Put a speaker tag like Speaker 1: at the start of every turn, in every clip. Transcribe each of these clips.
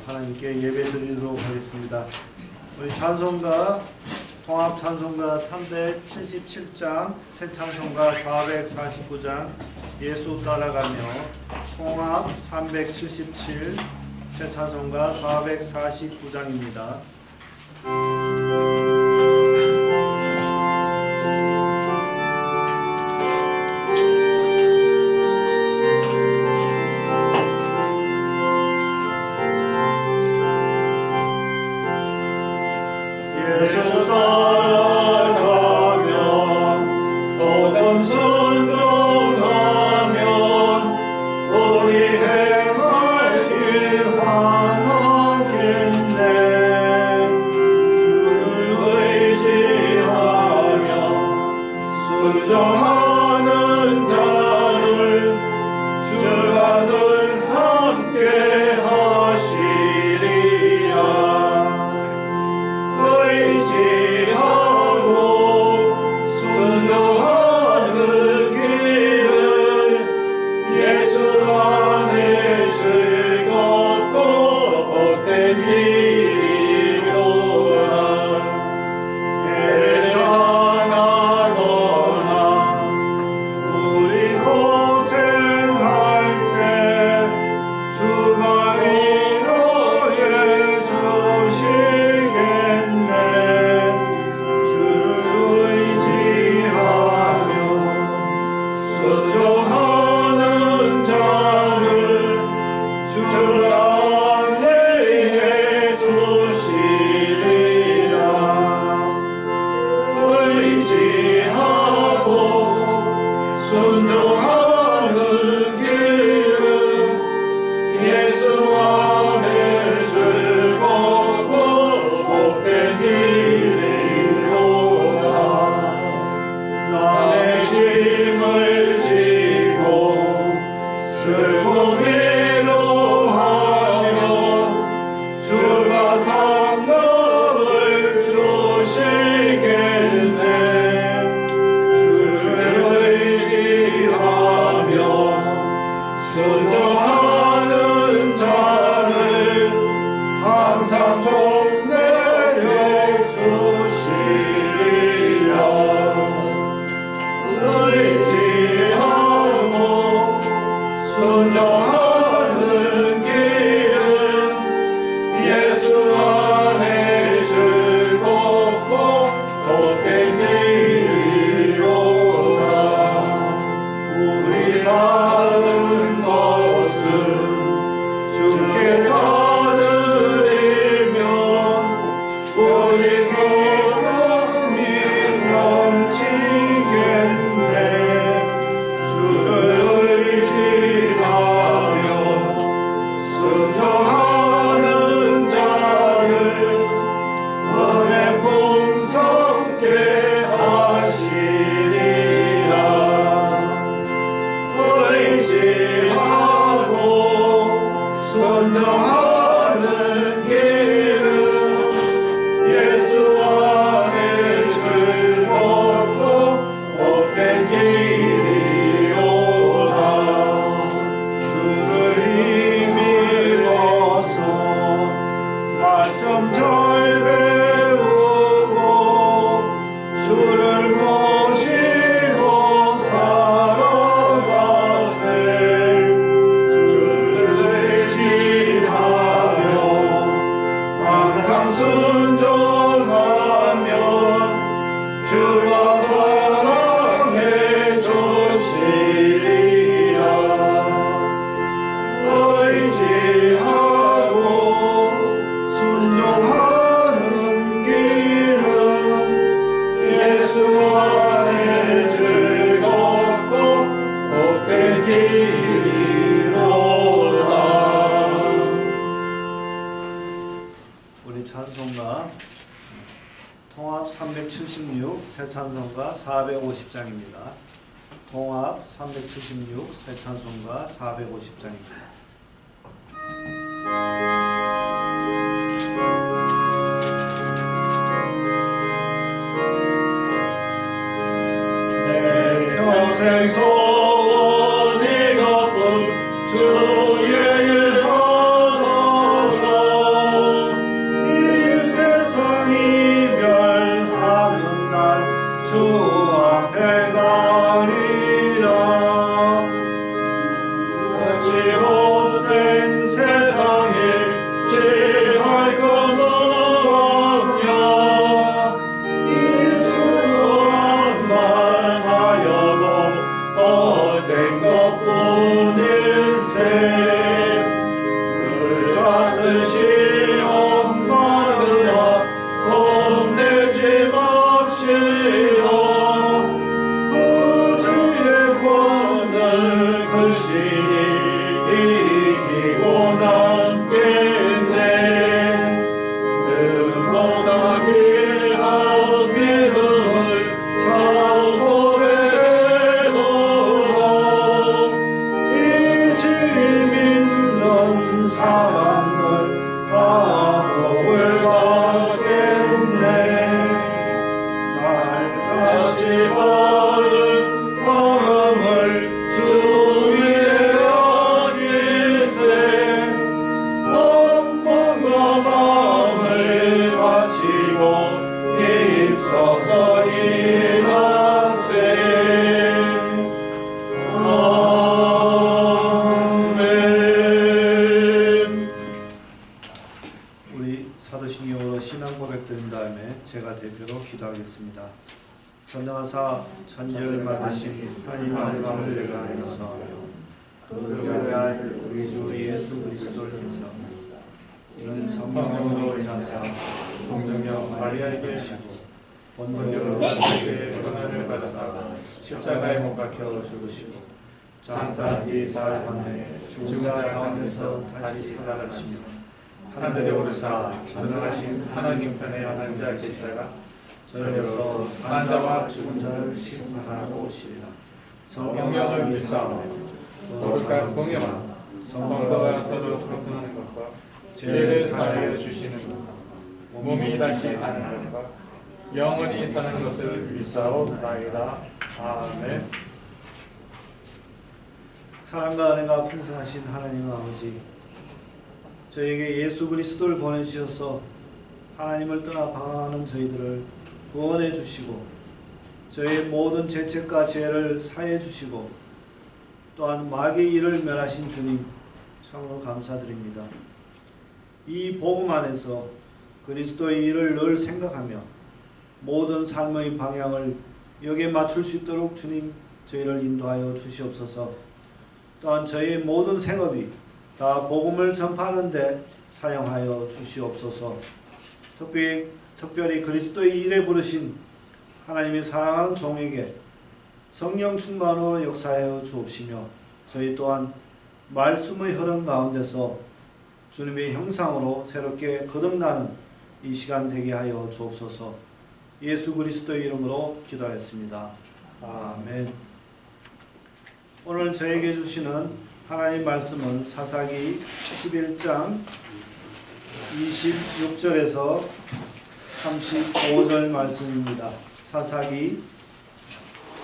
Speaker 1: 하나님께 예배드리도록 하겠습니다. 우리 찬송가 통합 찬송가 377장, 새 찬송가 449장 예수 따라가며, 통합 377, 새 찬송가 449장입니다. 통합 376, 새 찬송가 450장입니다. 통합 376, 새 찬송가 450장입니다. 내 평생 소원 이것뿐 주의 일 하다가 서서히 나세. 아멘. 우리 사도신경으로 신앙 고백드린 다음에 제가 대표로 기도하겠습니다. 전능하사 천지를 만드신 하나님 아버지를 내가 믿사오며 그 위아들 우리 주 예수 그리스도를 믿사오며 이는 성령으로 인하사 동정녀 마리아에게 계시고 본토로 우리에게 고난을 받았다가 십자가에 못 박혀 죽으시고 장사 뒤 사흘만에 죽은 자 가운데서 다시 살아나시며 하늘에 오르사 전능하신 하나님 편에 앉아 계시다가 저녁에서 산 자와 죽은 자를 심판하고 오시리라. 성령을 믿사오며 거룩한 공예와 성도가 서로 통하는 것과 죄를 사하여 주시는 것과 몸이 다시 사는 것과 영원히 사는 것을 믿사옵나이다. 아멘. 사랑과 은혜가 풍성하신 하나님 아버지, 저에게 예수 그리스도를 보내주셔서 하나님을 떠나 방황하는 저희들을 구원해 주시고 저희의 모든 죄책과 죄를 사해 주시고 또한 마귀의 일을 멸하신 주님 참으로 감사드립니다. 이 복음 안에서 그리스도의 일을 늘 생각하며 모든 삶의 방향을 여기에 맞출 수 있도록 주님 저희를 인도하여 주시옵소서. 또한 저희의 모든 생업이 다 복음을 전파하는 데 사용하여 주시옵소서. 특별히 그리스도의 일에 부르신 하나님의 사랑하는 종에게 성령 충만으로 역사하여 주옵시며 저희 또한 말씀의 흐름 가운데서 주님의 형상으로 새롭게 거듭나는 이 시간 되게 하여 주옵소서. 예수 그리스도의 이름으로 기도하였습니다. 아멘. 오늘 저에게 주시는 하나님 말씀은 사사기 11장 26절에서 35절 말씀입니다. 사사기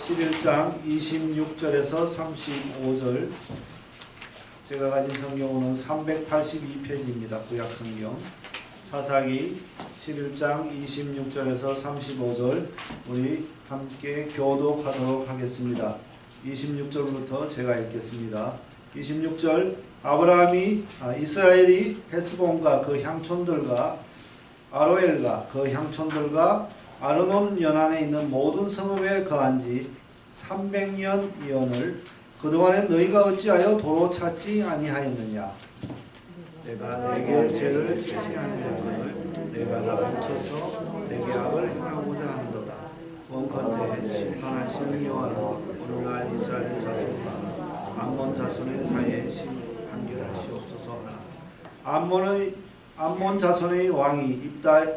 Speaker 1: 11장 26절에서 35절. 제가 가진 성경은 382페이지입니다. 구약성경. 사사기 11장 26절에서 35절 우리 함께 교독하도록 하겠습니다. 26절부터 제가 읽겠습니다. 26절. 이스라엘이 헤스본과 그 향촌들과 아로엘과 그 향촌들과 아르논 연안에 있는 모든 성읍에 거한 지 300년이언을 그동안에 너희가 어찌하여 도로 찾지 아니하였느냐. 내가 내게 죄를 짓지 아니하였거늘 내가 나를 쳐서 내게 악을 행하고자 하는도다. 원컨대 심판하시는 여호와는 오늘날 이스라엘 자손과 암몬 자손의 사이에 판결하시옵소서. 암몬 자손의 왕이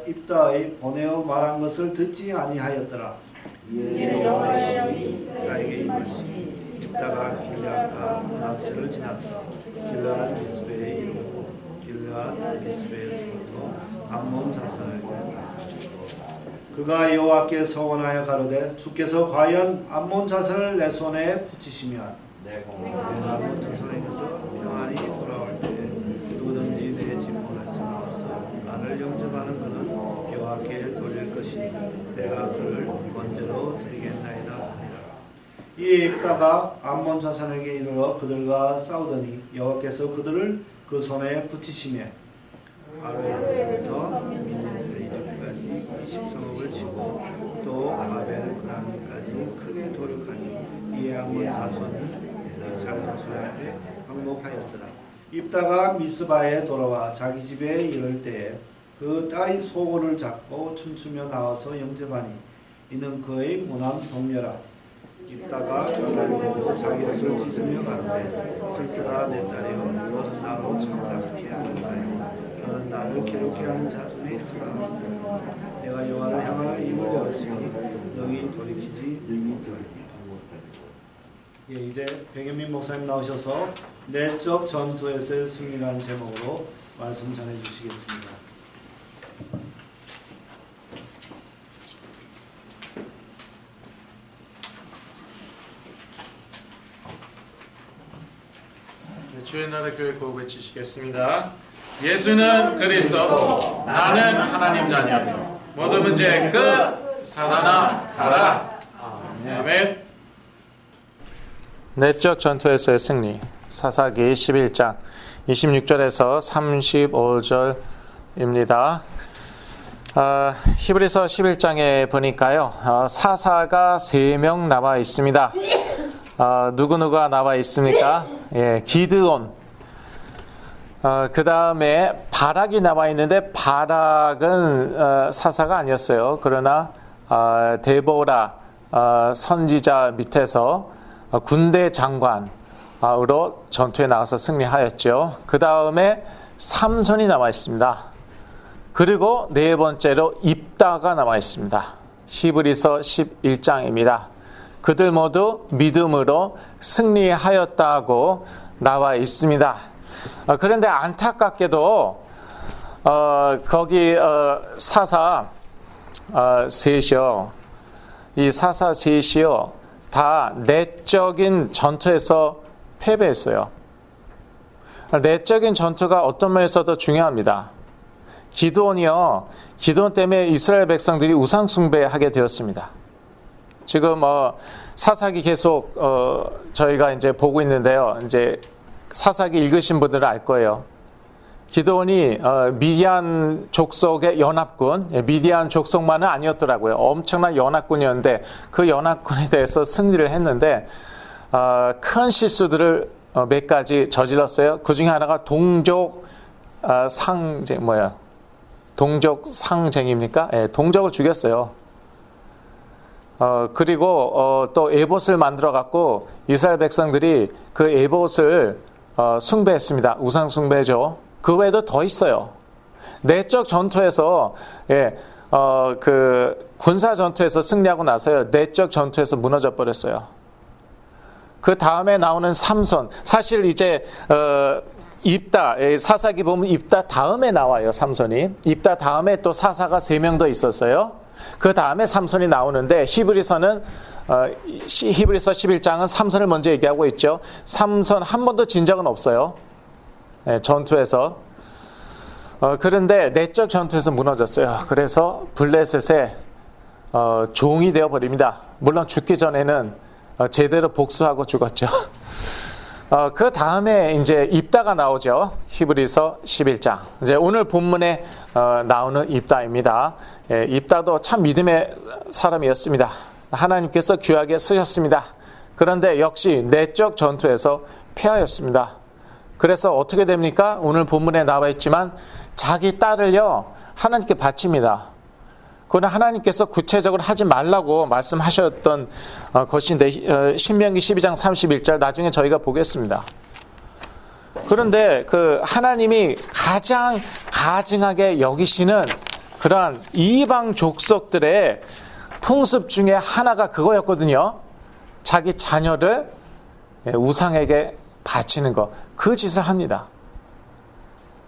Speaker 1: 입다의 보내어 말한 것을 듣지 아니하였더라. 이에 여호와의 나에게 임하시니 입다가 길앗과 므낫세를 지나서 길앗 미스베에 이르고 길앗 미스베에서부터 암몬 자손에게 나아가시고 그가 여호와께 서원하여 가로되 주께서 과연 암몬 자손을 내 손에 붙이시면 내가 암몬 자손에게서 평안히 돌아올 때에 누구든지 내 집문에서 나와서 나를 영접하는 그는 여호와께 돌릴 것이니 내가 그를 번제로 드리겠나이다 하니라. 이에 입다가 암몬 자손에게 이르러 그들과 싸우더니 여호와께서 그들을 그 손에 붙이시매 아로엘에서부터 미디안까지 20성읍을 치고 또 아벨그람까지 크게 도륙하니 이에 암몬 자손이 이스라엘 자손의 앞에 항복하였더라. 입다가 미스바에 돌아와 자기 집에 이를 때에 그 딸이 소고를 잡고 춤추며 나와서 영접하니 이는 그의 무남 동료라. 입다가 이를 보고 자기 옷을 찢으며 가로되 슬프다 내 딸이여 너는 나로 참답게 하는 자요 너는 나를 괴롭게 하는 자 중에 하나니라. 내가 여호와를 향하여 입을 열었으니 너희 돌이키지 못하리니. 예, 이제 백현민 목사님 나오셔서 내적 전투에서의 승리라는 제목으로 말씀 전해 주시겠습니다.
Speaker 2: 주의 나라 교회 꼭 외치시겠습니다. 예수는 그리스도, 나는 하나님 자녀. 모든 문제 끝. 사단아 가라. 아멘. 내적 전투에서의 승리. 사사기 11장 26절에서 35절입니다. 히브리서 11장에 보니까요, 사사가 3명 나와 있습니다. 누구누가 나와 있습니까? 예, 기드온. 그 다음에 바락이 나와 있는데, 바락은 사사가 아니었어요. 그러나 데보라 선지자 밑에서 군대 장관으로 전투에 나가서 승리하였죠. 그 다음에 삼손이 나와 있습니다. 그리고 네 번째로 입다가 나와 있습니다. 히브리서 11장입니다. 그들 모두 믿음으로 승리하였다고 나와 있습니다. 그런데 안타깝게도 거기 사사 셋이요, 이 사사 셋이요, 다 내적인 전투에서 패배했어요. 내적인 전투가 어떤 면에서도 중요합니다. 기드온이요, 기드온 때문에 이스라엘 백성들이 우상 숭배하게 되었습니다. 지금 사사기 계속 저희가 이제 보고 있는데요. 이제 사사기 읽으신 분들은 알 거예요. 기드온이 미디안 족속의 연합군, 미디안 족속만은 아니었더라고요. 엄청난 연합군이었는데 그 연합군에 대해서 승리를 했는데 큰 실수들을 몇 가지 저질렀어요. 그 중에 하나가 동족 상쟁입니까? 예, 동족을 죽였어요. 그리고 또 에봇을 만들어 갖고 이스라엘 백성들이 그 에봇을 숭배했습니다. 우상 숭배죠. 그 외에도 더 있어요. 내적 전투에서, 그 군사 전투에서 승리하고 나서요, 내적 전투에서 무너져 버렸어요. 그 다음에 나오는 삼손. 사실 이제 입다, 사사기 보면 입다 다음에 나와요, 삼손이. 입다 다음에 또 사사가 3명 더 있었어요. 그 다음에 삼손이 나오는데, 히브리서 11장은 삼손을 먼저 얘기하고 있죠. 삼손 한 번도 진 적은 없어요. 전투에서. 그런데 내적 전투에서 무너졌어요. 그래서 블레셋의 종이 되어버립니다. 물론 죽기 전에는 제대로 복수하고 죽었죠. 그 다음에 이제 입다가 나오죠. 히브리서 11장. 이제 오늘 본문에 나오는 입다입니다. 입다도 참 믿음의 사람이었습니다. 하나님께서 귀하게 쓰셨습니다. 그런데 역시 내적 전투에서 패하였습니다. 그래서 어떻게 됩니까? 오늘 본문에 나와 있지만 자기 딸을요, 하나님께 바칩니다. 그건 하나님께서 구체적으로 하지 말라고 말씀하셨던 것인데, 신명기 12장 31절 나중에 저희가 보겠습니다. 그런데 그 하나님이 가장 가증하게 여기시는 그러한 이방 족속들의 풍습 중에 하나가 그거였거든요. 자기 자녀를 우상에게 바치는 것. 그 짓을 합니다.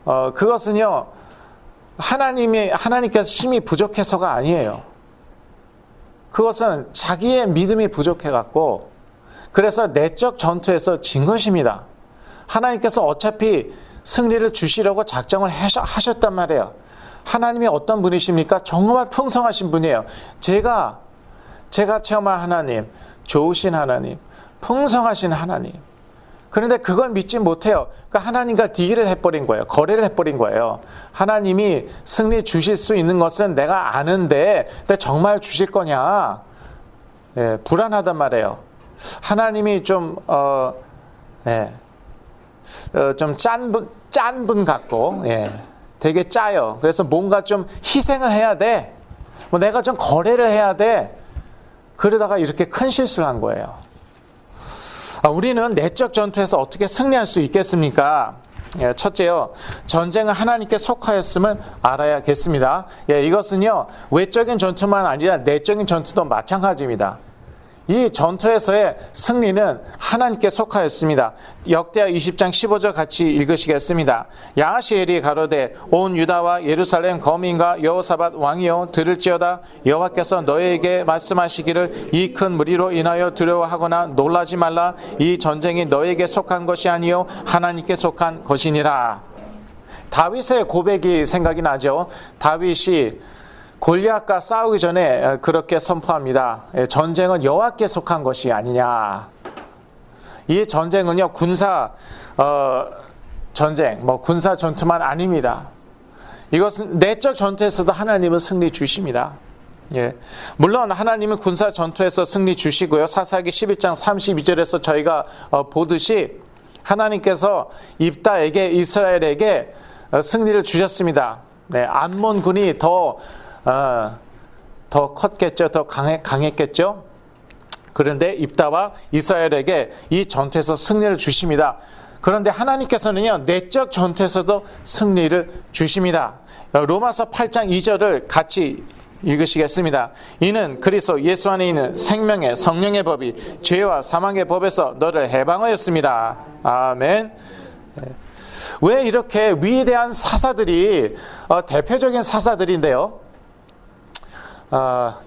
Speaker 2: 그것은요, 하나님께서 힘이 부족해서가 아니에요. 그것은 자기의 믿음이 부족해갖고, 그래서 내적 전투에서 진 것입니다. 하나님께서 어차피 승리를 주시려고 작정을 하셨단 말이에요. 하나님이 어떤 분이십니까? 정말 풍성하신 분이에요. 제가 체험한 하나님, 좋으신 하나님, 풍성하신 하나님. 그런데 그걸 믿지 못해요. 그러니까 하나님과 딜을 해버린 거예요. 거래를 해버린 거예요. 하나님이 승리 주실 수 있는 것은 내가 아는데 정말 주실 거냐? 불안하단 말이에요. 하나님이 좀 짠 분 같고, 되게 짜요. 그래서 뭔가 좀 희생을 해야 돼. 내가 좀 거래를 해야 돼. 그러다가 이렇게 큰 실수를 한 거예요. 우리는 내적 전투에서 어떻게 승리할 수 있겠습니까? 첫째요, 전쟁은 하나님께 속하였음을 알아야겠습니다. 이것은요, 외적인 전투만 아니라 내적인 전투도 마찬가지입니다. 이 전투에서의 승리는 하나님께 속하였습니다. 역대하 20장 15절 같이 읽으시겠습니다. 야하시엘이 가로되 온 유다와 예루살렘 거민과 여호사밧 왕이여 들을지어다. 여호와께서 너희에게 말씀하시기를 이 큰 무리로 인하여 두려워하거나 놀라지 말라. 이 전쟁이 너희에게 속한 것이 아니요 하나님께 속한 것이니라. 다윗의 고백이 생각이 나죠. 다윗이 골리앗과 싸우기 전에 그렇게 선포합니다. 전쟁은 여호와께 속한 것이 아니냐. 이 전쟁은요, 군사 전쟁, 군사 전투만 아닙니다. 이것은 내적 전투에서도 하나님은 승리 주십니다. 예. 물론 하나님은 군사 전투에서 승리 주시고요. 사사기 11장 32절에서 저희가 보듯이 하나님께서 입다에게, 이스라엘에게 승리를 주셨습니다. 네, 암몬군이 더 컸겠죠. 더 강했겠죠. 그런데 입다와 이스라엘에게 이 전투에서 승리를 주십니다. 그런데 하나님께서는요, 내적 전투에서도 승리를 주십니다. 로마서 8장 2절을 같이 읽으시겠습니다. 이는 그리스도 예수 안에 있는 생명의 성령의 법이 죄와 사망의 법에서 너를 해방하였습니다. 아멘. 왜 이렇게 위대한 사사들이 대표적인 사사들인데요,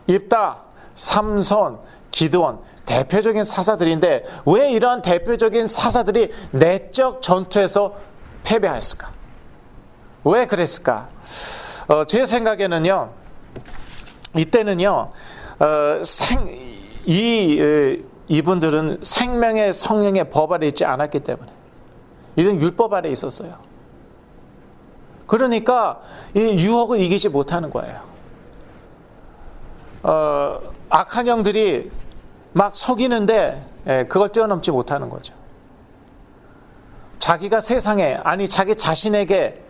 Speaker 2: 입다, 삼손, 기드온 대표적인 사사들인데 왜 이런 대표적인 사사들이 내적 전투에서 패배하였을까? 왜 그랬을까? 제 생각에는요, 이때는요, 이분들은 생명의 성령의 법 아래 있지 않았기 때문에, 이들은 율법 아래 있었어요. 그러니까 이 유혹을 이기지 못하는 거예요. 악한 영들이 막 속이는데 그걸 뛰어넘지 못하는 거죠. 자기가 세상에, 아니 자기 자신에게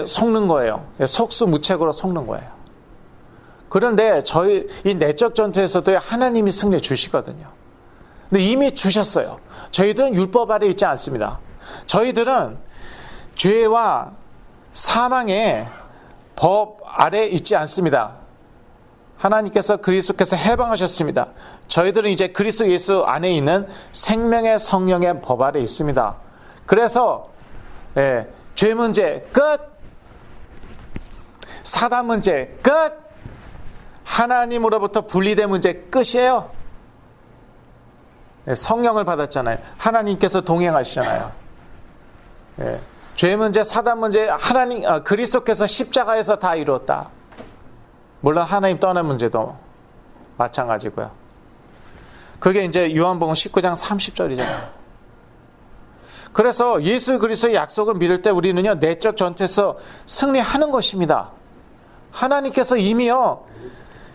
Speaker 2: 속는 거예요. 속수무책으로 속는 거예요. 그런데 저희 이 내적 전투에서도 하나님이 승리 주시거든요. 근데 이미 주셨어요. 저희들은 율법 아래 있지 않습니다. 저희들은 죄와 사망의 법 아래 있지 않습니다. 하나님께서 그리스도께서 해방하셨습니다. 저희들은 이제 그리스도 예수 안에 있는 생명의 성령의 법 아래 있습니다. 그래서 죄 문제 끝, 사단 문제 끝, 하나님으로부터 분리된 문제 끝이에요. 성령을 받았잖아요. 하나님께서 동행하시잖아요. 죄 문제, 사단 문제, 그리스도께서 십자가에서 다 이루었다. 물론 하나님 떠난 문제도 마찬가지고요. 그게 이제 요한복음 19장 30절이잖아요. 그래서 예수 그리스도의 약속을 믿을 때 우리는요, 내적 전투에서 승리하는 것입니다. 하나님께서 이미요,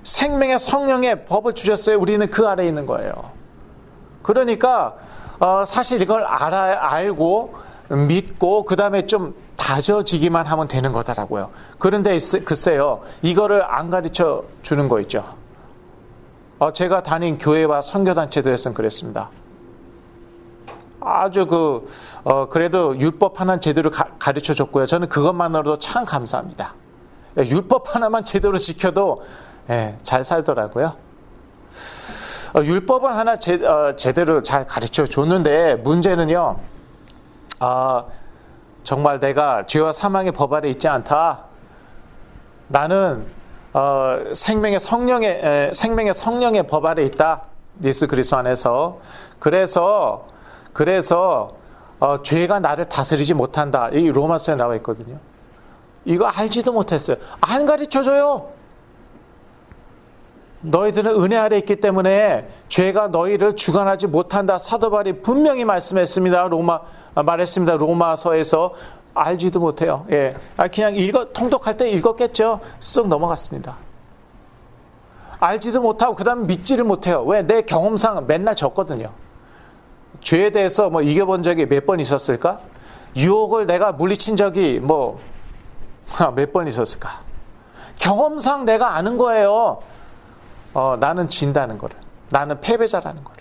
Speaker 2: 생명의 성령의 법을 주셨어요. 우리는 그 아래에 있는 거예요. 그러니까 사실 이걸 알고 믿고 그 다음에 좀 다져지기만 하면 되는 거더라고요. 그런데 글쎄요, 이거를 안 가르쳐 주는 거 있죠. 제가 다닌 교회와 선교단체들에서는 그랬습니다. 아주 그래도 율법 하나는 제대로 가르쳐 줬고요. 저는 그것만으로도 참 감사합니다. 율법 하나만 제대로 지켜도 잘 살더라고요. 율법은 하나 제대로 잘 가르쳐 줬는데 문제는요, 정말 내가 죄와 사망의 법 아래 있지 않다. 나는 생명의 성령의 법 아래 있다. 예수 그리스도 안에서. 그래서 죄가 나를 다스리지 못한다. 이 로마서에 나와 있거든요. 이거 알지도 못했어요. 안 가르쳐줘요. 너희들은 은혜 아래 있기 때문에 죄가 너희를 주관하지 못한다. 사도 바울이 분명히 말씀했습니다. 말했습니다. 로마서에서. 알지도 못해요. 그냥 통독할 때 읽었겠죠. 쓱 넘어갔습니다. 알지도 못하고 그 다음 믿지를 못해요. 왜? 내 경험상 맨날 졌거든요. 죄에 대해서 이겨본 적이 몇 번 있었을까? 유혹을 내가 물리친 적이 몇 번 있었을까? 경험상 내가 아는 거예요. 나는 진다는 거를. 나는 패배자라는 거를.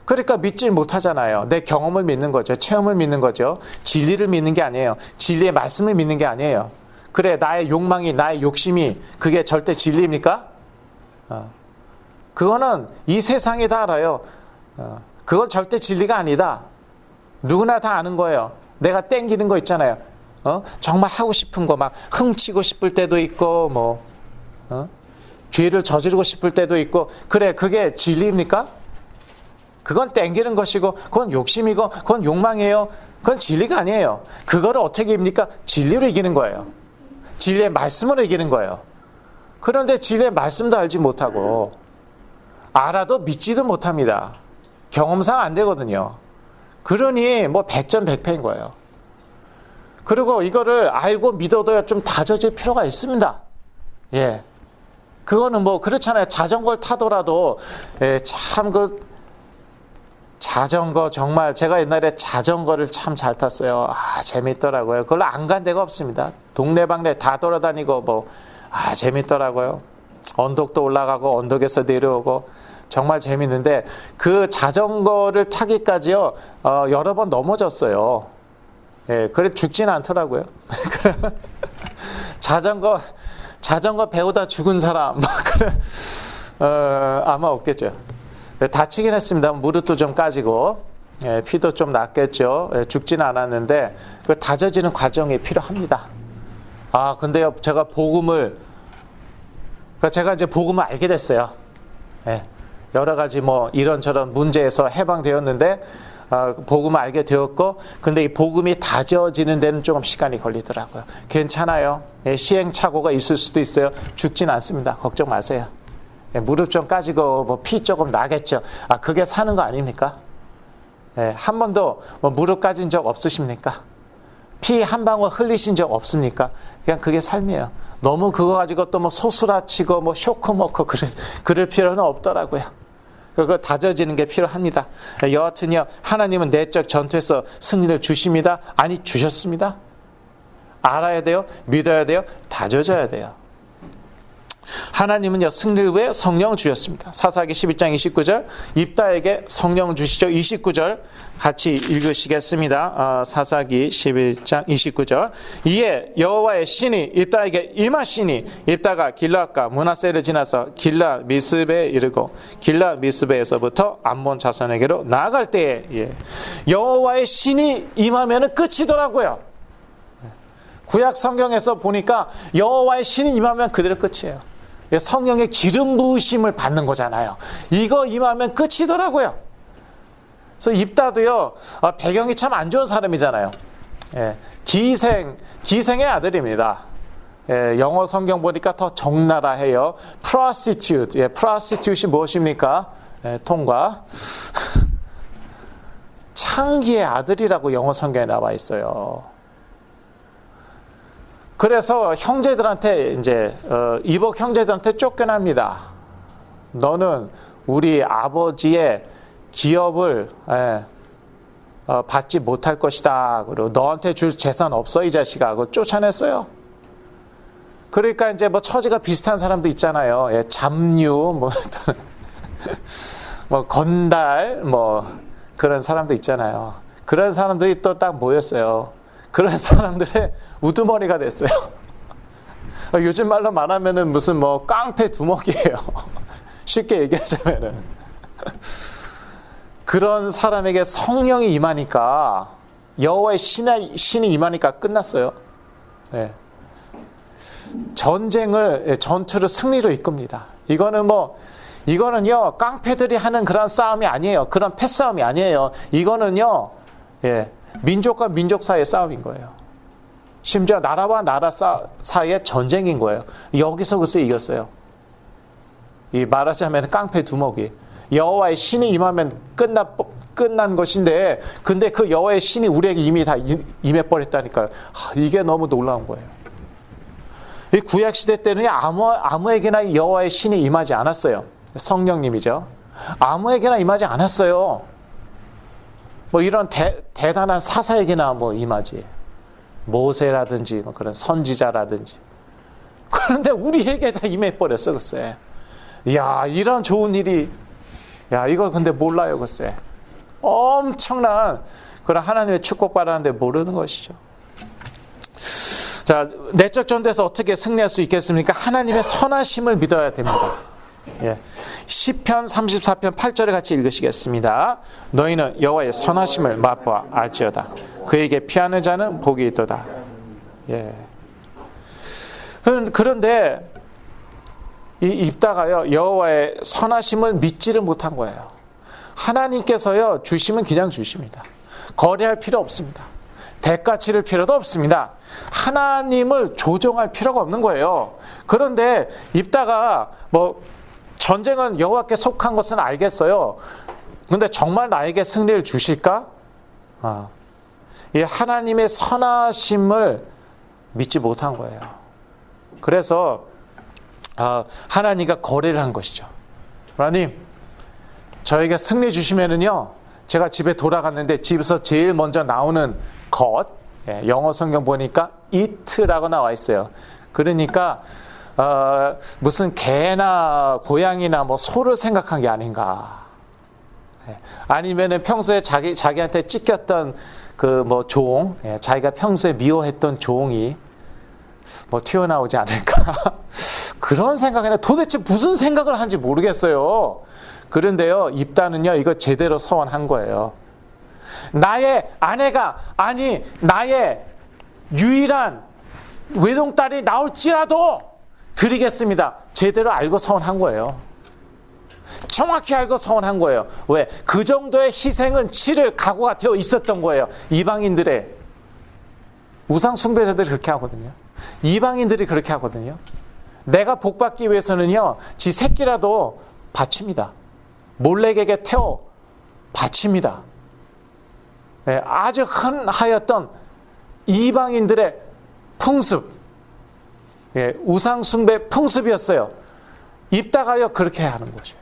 Speaker 2: 그러니까 믿질 못하잖아요. 내 경험을 믿는 거죠. 체험을 믿는 거죠. 진리를 믿는 게 아니에요. 진리의 말씀을 믿는 게 아니에요. 그래, 나의 욕망이, 나의 욕심이 그게 절대 진리입니까? 그거는 이 세상이 다 알아요. 그건 절대 진리가 아니다. 누구나 다 아는 거예요. 내가 땡기는 거 있잖아요. 정말 하고 싶은 거 막 훔치고 싶을 때도 있고 죄를 저지르고 싶을 때도 있고. 그래, 그게 진리입니까? 그건 땡기는 것이고 그건 욕심이고 그건 욕망이에요. 그건 진리가 아니에요. 그거를 어떻게 이깁니까? 진리로 이기는 거예요. 진리의 말씀으로 이기는 거예요. 그런데 진리의 말씀도 알지 못하고 알아도 믿지도 못합니다. 경험상 안 되거든요. 그러니 뭐 백전백패인 거예요. 그리고 이거를 알고 믿어도 좀 다져질 필요가 있습니다. 예. 그거는 뭐 그렇잖아요. 자전거를 타더라도 참 그 자전거 정말 제가 옛날에 자전거를 참 잘 탔어요. 재밌더라고요. 그걸로 안 간 데가 없습니다. 동네방네 다 돌아다니고 뭐 재밌더라고요. 언덕도 올라가고 언덕에서 내려오고 정말 재밌는데 그 자전거를 타기까지요 여러 번 넘어졌어요. 예, 그래 죽지는 않더라고요. 자전거 배우다 죽은 사람 아마 없겠죠. 다치긴 했습니다. 무릎도 좀 까지고 피도 좀 났겠죠. 죽지는 않았는데 그 다져지는 과정이 필요합니다. 근데요 제가 이제 복음을 알게 됐어요. 여러 가지 뭐 이런저런 문제에서 해방되었는데 복음을 알게 되었고, 근데 이 복음이 다져지는 데는 조금 시간이 걸리더라고요. 괜찮아요. 시행착오가 있을 수도 있어요. 죽진 않습니다. 걱정 마세요. 무릎 좀 까지고 뭐 피 조금 나겠죠. 그게 사는 거 아닙니까? 한 번도 뭐 무릎 까진 적 없으십니까? 피 한 방울 흘리신 적 없습니까? 그냥 그게 삶이에요. 너무 그거 가지고 또 뭐 소스라치고 뭐 쇼크 먹고 그럴 필요는 없더라고요. 그거 다져지는 게 필요합니다. 여하튼요, 하나님은 내적 전투에서 승리를 주십니다. 아니, 주셨습니다. 알아야 돼요. 믿어야 돼요. 다져져야 돼요. 하나님은요, 승리를 위해 성령을 주셨습니다. 사사기 12장 29절, 입다에게 성령을 주시죠. 29절 같이 읽으시겠습니다. 사사기 11장 29절. 이에 여호와의 신이 입다에게 임하시니 입다가 길앗과 므낫세를 지나서 길앗 미스베에 이르고 길앗 미스베에서부터 암몬 자손에게로 나아갈 때에 여호와의 신이 임하면은 끝이더라고요. 구약 성경에서 보니까 여호와의 신이 임하면 그대로 끝이에요. 성령의 기름 부으심을 받는 거잖아요. 이거 임하면 끝이더라고요. 그래서 입다도요, 배경이 참 안 좋은 사람이잖아요. 기생의 아들입니다. 영어 성경 보니까 더 적나라 해요. prostitute. prostitute이 무엇입니까? 통과. 창기의 아들이라고 영어 성경에 나와 있어요. 그래서 형제들한테 이복 형제들한테 쫓겨납니다. 너는 우리 아버지의 기업을 받지 못할 것이다. 그리고 너한테 줄 재산 없어 이 자식아. 하고 쫓아냈어요. 그러니까 이제 뭐 처지가 비슷한 사람도 있잖아요. 잡류 뭐 건달 뭐 그런 사람도 있잖아요. 그런 사람들이 또 딱 모였어요. 그런 사람들의 우두머리가 됐어요. 요즘 말로 말하면은 무슨 뭐 깡패 두목이에요. 쉽게 얘기하자면은. 그런 사람에게 성령이 임하니까, 여호와의 신이 임하니까 끝났어요. 전투를 승리로 이끕니다. 이거는요, 깡패들이 하는 그런 싸움이 아니에요. 그런 패싸움이 아니에요. 이거는요, 민족과 민족 사이의 싸움인 거예요. 심지어 나라와 나라 사이의 전쟁인 거예요. 여기서 글쎄 이겼어요. 말하자면 깡패 두목이. 여호와의 신이 임하면 끝난 것인데, 근데 그 여호와의 신이 우리에게 이미 다 임해버렸다니까요. 이게 너무 놀라운 거예요. 이 구약시대 때는 아무에게나 여호와의 신이 임하지 않았어요. 성령님이죠. 아무에게나 임하지 않았어요. 뭐 이런 대단한 사사에게나 뭐 임하지. 모세라든지 뭐 그런 선지자라든지. 그런데 우리에게 다 임해버렸어 글쎄. 이야, 이런 좋은 일이, 이걸 근데 몰라요 글쎄. 엄청난 그런 하나님의 축복받았는데 모르는 것이죠. 자, 내적 전투에서 어떻게 승리할 수 있겠습니까? 하나님의 선하심을 믿어야 됩니다. 시편 34편 8절을 같이 읽으시겠습니다. 너희는 여호와의 선하심을 맛보아 알지어다. 그에게 피하는 자는 복이 있도다. 그런데 이 입다가요, 여호와의 선하심을 믿지를 못한 거예요. 하나님께서요, 주시면 그냥 주십니다. 거래할 필요 없습니다. 대가 치를 필요도 없습니다. 하나님을 조종할 필요가 없는 거예요. 그런데 입다가 뭐 전쟁은 여호와께 속한 것은 알겠어요. 근데 정말 나에게 승리를 주실까? 이 하나님의 선하심을 믿지 못한 거예요. 그래서 하나님과 거래를 한 것이죠. 하나님, 저에게 승리 주시면은요, 제가 집에 돌아갔는데 집에서 제일 먼저 나오는 것, 영어 성경 보니까 it라고 나와 있어요. 그러니까 무슨 개나 고양이나 뭐 소를 생각한 게 아닌가. 아니면은 평소에 자기한테 찢겼던 그 뭐 종, 자기가 평소에 미워했던 종이 뭐 튀어나오지 않을까. 그런 생각이 도대체 무슨 생각을 한지 모르겠어요. 그런데요, 입다는요, 이거 제대로 서원한 거예요. 나의 아내가, 아니, 나의 유일한 외동딸이 나올지라도 드리겠습니다. 제대로 알고 서원한 거예요. 정확히 알고 서원한 거예요. 왜? 그 정도의 희생은 치를 각오가 되어 있었던 거예요. 이방인들의 우상 숭배자들이 그렇게 하거든요. 이방인들이 그렇게 하거든요. 내가 복받기 위해서는요, 지 새끼라도 바칩니다. 몰렉에게 태워 바칩니다. 아주 흔하였던 이방인들의 풍습, 우상 숭배 풍습이었어요. 입다가요 그렇게 하는 거죠.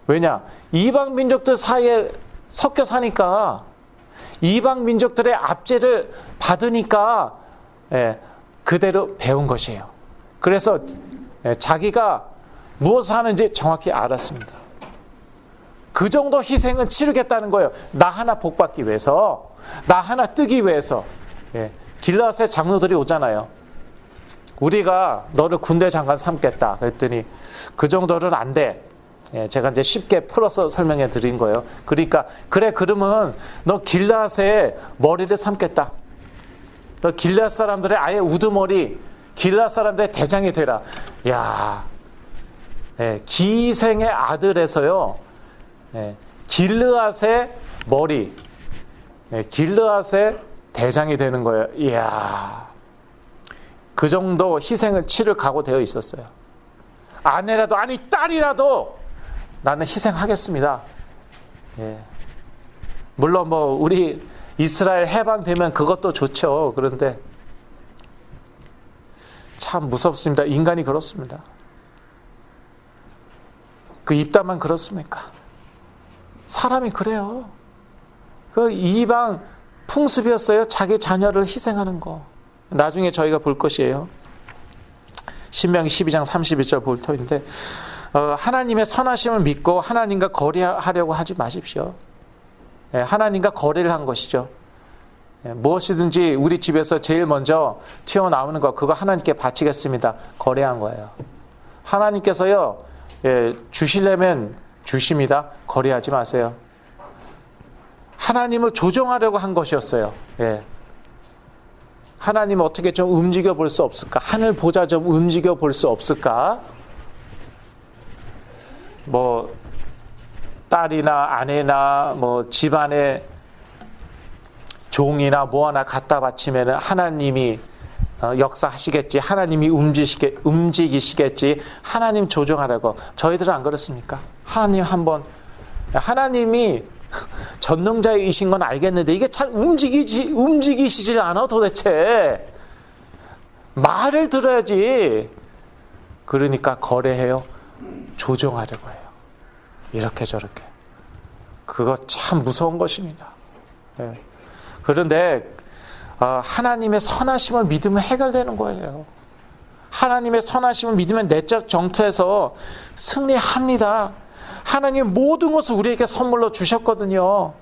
Speaker 2: 왜냐? 이방 민족들 사이에 섞여 사니까, 이방 민족들의 압제를 받으니까 그대로 배운 것이에요. 그래서 자기가 무엇을 하는지 정확히 알았습니다. 그 정도 희생은 치르겠다는 거예요. 나 하나 복받기 위해서, 나 하나 뜨기 위해서. 길라앗의 장로들이 오잖아요. 우리가 너를 군대 장관 삼겠다. 그랬더니 그 정도는 안 돼. 제가 이제 쉽게 풀어서 설명해 드린 거예요. 그러니까 그래, 그러면 너 길라앗의 머리를 삼겠다. 너 길라앗 사람들의 아예 우두머리, 길라앗 사람들의 대장이 되라. 야, 기생의 아들에서요, 길르앗의 머리, 길르앗의 대장이 되는 거예요. 이야, 그 정도 희생을 치를 각오되어 있었어요. 아내라도, 아니 딸이라도 나는 희생하겠습니다. 물론 뭐 우리 이스라엘 해방되면 그것도 좋죠. 그런데 참 무섭습니다. 인간이 그렇습니다. 그 입다만 그렇습니까? 사람이 그래요. 그 이방 풍습이었어요. 자기 자녀를 희생하는 거. 나중에 저희가 볼 것이에요. 신명기 12장 31절 볼 터인데, 하나님의 선하심을 믿고 하나님과 거래하려고 하지 마십시오. 하나님과 거래를 한 것이죠. 무엇이든지 우리 집에서 제일 먼저 튀어나오는 거, 그거 하나님께 바치겠습니다. 거래한 거예요. 하나님께서요, 주시려면 주십니다. 거래하지 마세요. 하나님을 조종하려고 한 것이었어요. 하나님 어떻게 좀 움직여 볼 수 없을까? 하늘 보자 좀 움직여 볼 수 없을까? 뭐 딸이나 아내나 뭐 집안의 종이나 뭐 하나 갖다 바치면 하나님이 역사하시겠지, 하나님이 움직이시겠지, 하나님 조종하라고. 저희들은 안 그렇습니까? 하나님 한번, 하나님이 전능자이신 건 알겠는데 이게 잘 움직이시질 않아. 도대체 말을 들어야지. 그러니까 거래해요. 조종하려고 해요. 이렇게 저렇게. 그거 참 무서운 것입니다. 그런데 하나님의 선하심을 믿으면 해결되는 거예요. 하나님의 선하심을 믿으면 내적 정토에서 승리합니다. 하나님은 모든 것을 우리에게 선물로 주셨거든요.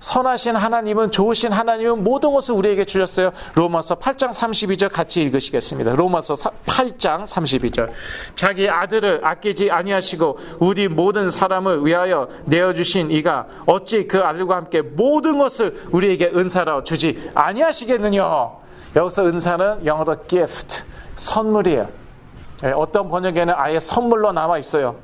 Speaker 2: 선하신 하나님은, 좋으신 하나님은 모든 것을 우리에게 주셨어요. 로마서 8장 32절 같이 읽으시겠습니다. 로마서 8장 32절. 자기 아들을 아끼지 아니하시고 우리 모든 사람을 위하여 내어주신 이가 어찌 그 아들과 함께 모든 것을 우리에게 은사로 주지 아니하시겠느냐. 여기서 은사는 영어로 gift, 선물이에요. 어떤 번역에는 아예 선물로 나와 있어요.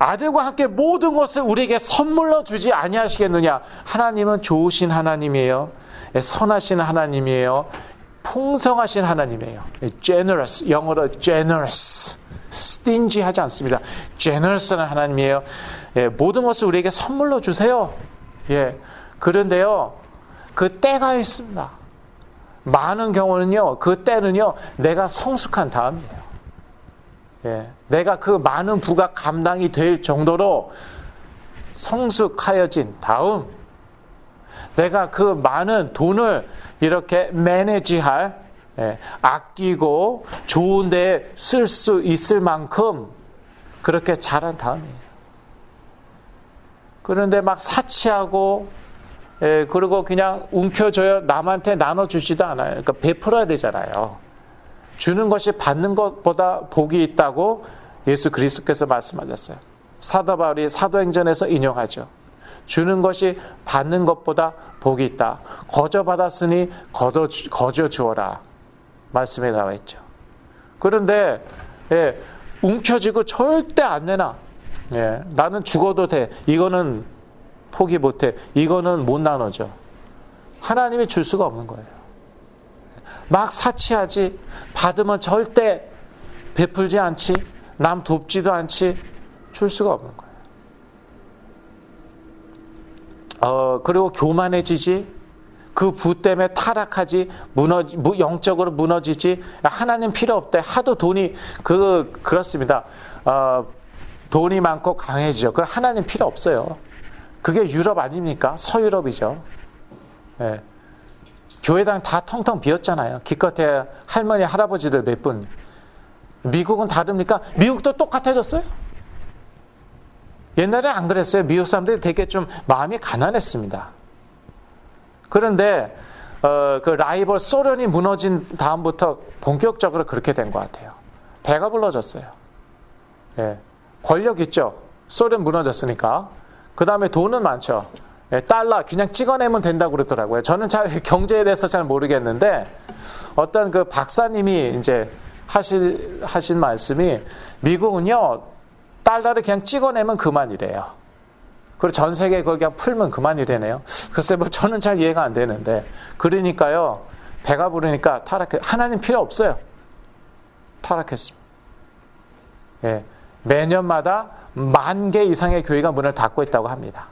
Speaker 2: 아들과 함께 모든 것을 우리에게 선물로 주지 아니하시겠느냐. 하나님은 좋으신 하나님이에요. 선하신 하나님이에요. 풍성하신 하나님이에요. generous, 영어로 generous, stingy하지 않습니다. generous한 하나님이에요. 예, 모든 것을 우리에게 선물로 주세요. 예, 그런데요, 그 때가 있습니다. 많은 경우는요, 그 때는요, 내가 성숙한 다음이에요. 예, 내가 그 많은 부가 감당이 될 정도로 성숙하여진 다음, 내가 그 많은 돈을 이렇게 매니지할, 아끼고 좋은 데에 쓸 수 있을 만큼 그렇게 자란 다음이에요. 그런데 막 사치하고, 그리고 그냥 움켜줘요. 남한테 나눠주지도 않아요. 그러니까 베풀어야 되잖아요. 주는 것이 받는 것보다 복이 있다고 예수 그리스도께서 말씀하셨어요. 사도 바울이 사도행전에서 인용하죠. 주는 것이 받는 것보다 복이 있다. 거저 받았으니 거저 주어라. 말씀에 나와 있죠. 그런데 움켜쥐고 절대 안 내놔. 나는 죽어도 돼. 이거는 포기 못해. 이거는 못 나눠줘. 하나님이 줄 수가 없는 거예요. 막 사치하지. 받으면 절대 베풀지 않지. 남 돕지도 않지. 줄 수가 없는 거예요. 그리고 교만해지지. 그 부 때문에 타락하지. 영적으로 무너지지. 하나님 필요 없대. 하도 돈이 그렇습니다. 돈이 많고 강해지죠. 그 하나님 필요 없어요. 그게 유럽 아닙니까? 서유럽이죠. 예. 교회당 다 텅텅 비었잖아요. 기껏해 할머니 할아버지들 몇 분. 미국은 다릅니까? 미국도 똑같아졌어요. 옛날에 안 그랬어요. 미국 사람들이 되게 좀 마음이 가난했습니다. 그런데 그 라이벌 소련이 무너진 다음부터 본격적으로 그렇게 된 것 같아요. 배가 불러졌어요. 예. 권력 있죠. 소련 무너졌으니까. 그 다음에 돈은 많죠. 예, 달러 그냥 찍어내면 된다고 그러더라고요. 저는 잘 경제에 대해서 잘 모르겠는데 어떤 그 박사님이 이제 하신 말씀이 미국은요 달러를 그냥 찍어내면 그만이래요. 그리고 전 세계 그걸 그냥 풀면 그만이래네요. 글쎄 뭐 저는 잘 이해가 안 되는데 그러니까요 배가 부르니까 타락해. 하나님 필요 없어요. 타락했습니다. 예, 매년마다 10,000개 이상의 교회가 문을 닫고 있다고 합니다.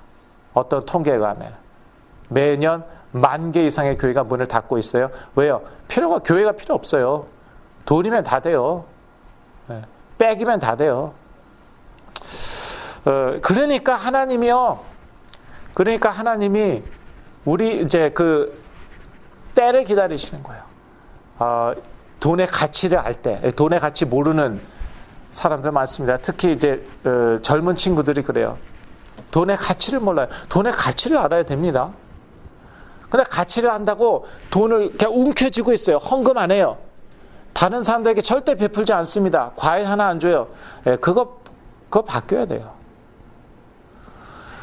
Speaker 2: 어떤 통계에 의하면 매년 10,000개 이상의 교회가 문을 닫고 있어요. 왜요? 교회가 필요 없어요. 돈이면 다 돼요. 백이면 다 돼요. 그러니까 하나님이 우리 이제 그 때를 기다리시는 거예요. 돈의 가치를 알 때, 돈의 가치 모르는 사람들 많습니다. 특히 이제 젊은 친구들이 그래요. 돈의 가치를 몰라요. 돈의 가치를 알아야 됩니다. 근데 가치를 안다고 돈을 그냥 움켜쥐고 있어요. 헌금 안 해요. 다른 사람들에게 절대 베풀지 않습니다. 과일 하나 안 줘요. 그거 바뀌어야 돼요.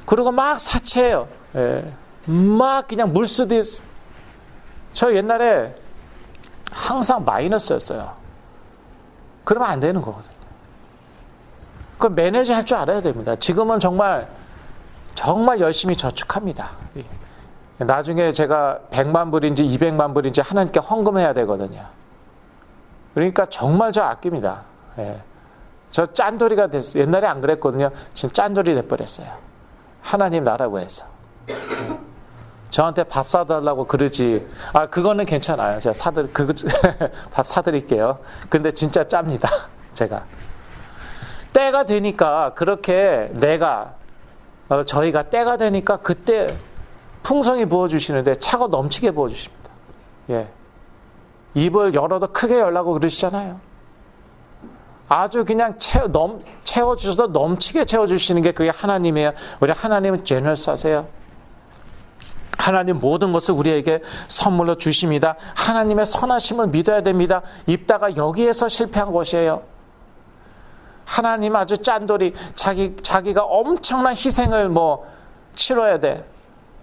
Speaker 2: 그리고 막 사치해요. 막 그냥 물 쓰듯. 저 옛날에 항상 마이너스였어요. 그러면 안 되는 거거든요. 그 매니저 할 줄 알아야 됩니다. 지금은 정말 열심히 저축합니다. 나중에 제가 100만 불인지 200만 불인지 하나님께 헌금해야 되거든요. 그러니까 정말 저 아낍니다. 저 짠돌이가 됐어요. 옛날에 안 그랬거든요. 지금 짠돌이 돼버렸어요. 하나님 나라고 해서. 저한테 밥 사달라고 그러지. 그거는 괜찮아요. 제가 밥 사드릴게요. 근데 진짜 짭니다. 제가. 때가 되니까 그렇게 저희가 때가 되니까 그때 풍성히 부어주시는데 차고 넘치게 부어주십니다. 예. 입을 열어도 크게 열라고 그러시잖아요. 아주 그냥 채워주셔도 넘치게 채워주시는 게 그게 하나님이에요. 우리 하나님은 제너러스 하세요. 하나님 모든 것을 우리에게 선물로 주십니다. 하나님의 선하심을 믿어야 됩니다. 입다가 여기에서 실패한 것이에요. 하나님 아주 짠돌이 자기가 엄청난 희생을 치러야 돼.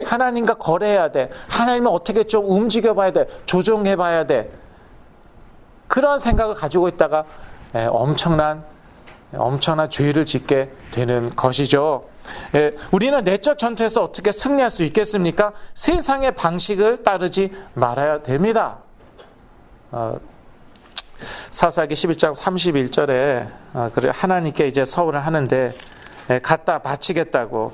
Speaker 2: 하나님과 거래해야 돼. 하나님을 어떻게 좀 움직여봐야 돼. 조종해봐야 돼. 그런 생각을 가지고 있다가 엄청난 죄를 짓게 되는 것이죠. 우리는 내적 전투에서 어떻게 승리할 수 있겠습니까? 세상의 방식을 따르지 말아야 됩니다. 사사기 11장 31절에 그래 하나님께 이제 서원을 하는데 갖다 바치겠다고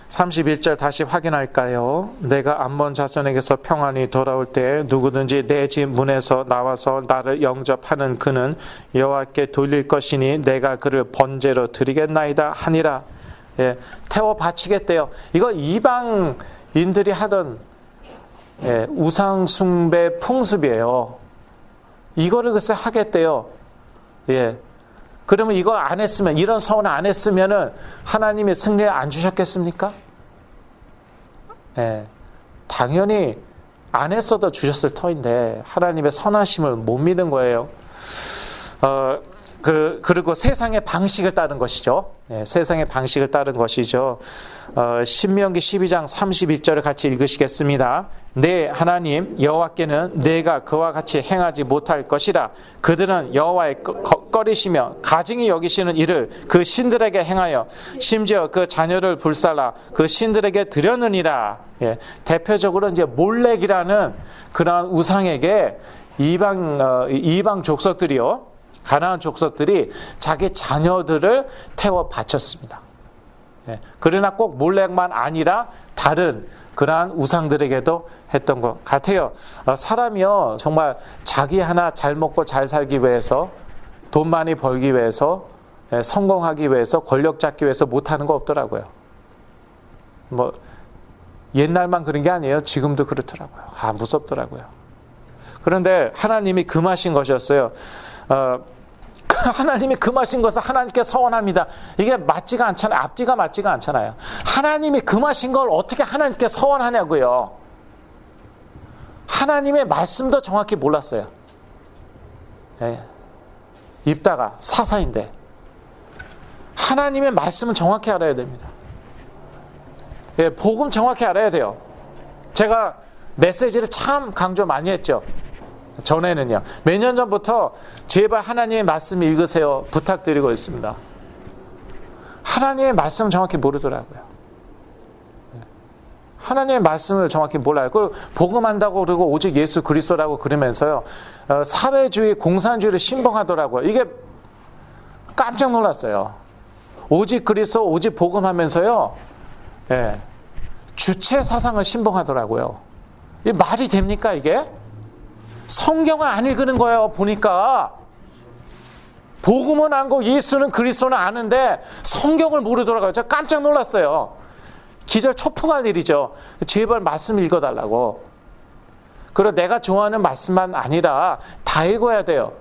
Speaker 2: 31절 다시 확인할까요? 내가 암몬 자손에게서 평안히 돌아올 때 누구든지 내 집 문에서 나와서 나를 영접하는 그는 여호와께 돌릴 것이니 내가 그를 번제로 드리겠나이다 하니라. 태워 바치겠대요. 이거 이방인들이 하던 우상 숭배 풍습이에요. 이거를 글쎄 하겠대요. 그러면 이거 안 했으면, 이런 서원을 안 했으면은 하나님이 승리를 안 주셨겠습니까? 당연히 안 했어도 주셨을 터인데 하나님의 선하심을 못 믿은 거예요. 그리고 세상의 방식을 따른 것이죠. 세상의 방식을 따른 것이죠. 신명기 12장 31절을 같이 읽으시겠습니다. 내 하나님 여호와께는 내가 그와 같이 행하지 못할 것이라. 그들은 여호와의 꺼리시며 가증히 여기시는 일을 그 신들에게 행하여 심지어 그 자녀를 불살라 그 신들에게 드렸느니라. 대표적으로 이제 몰렉이라는 그러한 우상에게 이방 족속들이요, 가나안 족속들이 자기 자녀들을 태워 바쳤습니다. 그러나 꼭 몰렉만 아니라 다른 그러한 우상들에게도 했던 것 같아요. 사람이요 정말 자기 하나 잘 먹고 잘 살기 위해서, 돈 많이 벌기 위해서, 성공하기 위해서, 권력 잡기 위해서 못하는 거 없더라고요. 뭐 옛날만 그런 게 아니에요. 지금도 그렇더라고요. 무섭더라고요. 그런데 하나님이 금하신 것이었어요. 하나님이 금하신 것을 하나님께 서원합니다. 이게 맞지가 않잖아요. 앞뒤가 맞지가 않잖아요. 하나님이 금하신 걸 어떻게 하나님께 서원하냐고요. 하나님의 말씀도 정확히 몰랐어요. 입다가 사사인데 하나님의 말씀은 정확히 알아야 됩니다. 복음 정확히 알아야 돼요. 제가 메시지를 참 강조 많이 했죠. 전에는요. 몇 년 전부터 제발 하나님의 말씀 읽으세요 부탁드리고 있습니다. 하나님의 말씀 정확히 모르더라고요. 하나님의 말씀을 정확히 몰라요. 그리고 복음한다고 그러고 오직 예수 그리스도라고 그러면서요, 사회주의, 공산주의를 신봉하더라고요. 이게 깜짝 놀랐어요. 오직 그리스도, 오직 복음하면서요, 주체 사상을 신봉하더라고요. 이게 말이 됩니까 이게? 성경을 안 읽는 거예요. 보니까 복음은 알고 예수는 그리스도는 아는데 성경을 모르더라고요. 제가 깜짝 놀랐어요. 기절 초풍할 일이죠. 제발 말씀 읽어달라고. 그리고 내가 좋아하는 말씀만 아니라 다 읽어야 돼요.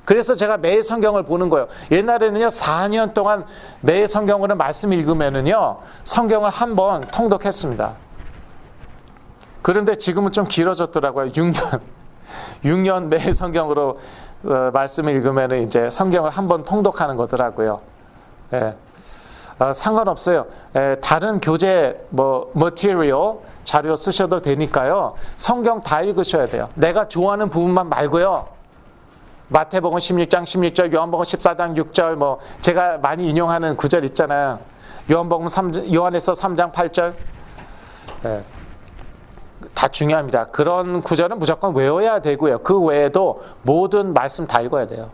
Speaker 2: 그래서 제가 매일 성경을 보는 거예요. 옛날에는요 4년 동안 매일 성경으로 말씀 읽으면은요 성경을 한 번 통독했습니다. 그런데 지금은 좀 길어졌더라고요. 6년 매일 성경으로 말씀을 읽으면 이제 성경을 한번 통독하는 거더라고요. 상관없어요. 다른 교재 material 자료 쓰셔도 되니까요. 성경 다 읽으셔야 돼요. 내가 좋아하는 부분만 말고요. 마태복음 16장 16절, 요한복음 14장 6절, 제가 많이 인용하는 구절 있잖아요. 요한에서 3장 8절. 다 중요합니다. 그런 구절은 무조건 외워야 되고요. 그 외에도 모든 말씀 다 읽어야 돼요.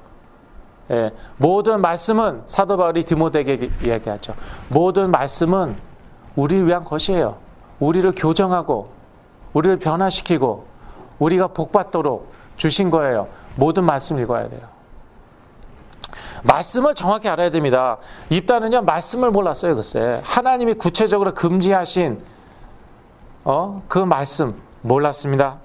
Speaker 2: 모든 말씀은 사도 바울이 디모데에게 이야기하죠. 모든 말씀은 우리를 위한 것이에요. 우리를 교정하고 우리를 변화시키고 우리가 복받도록 주신 거예요. 모든 말씀 읽어야 돼요. 말씀을 정확히 알아야 됩니다. 입다는요 말씀을 몰랐어요. 글쎄 하나님이 구체적으로 금지하신 그 말씀 몰랐습니다.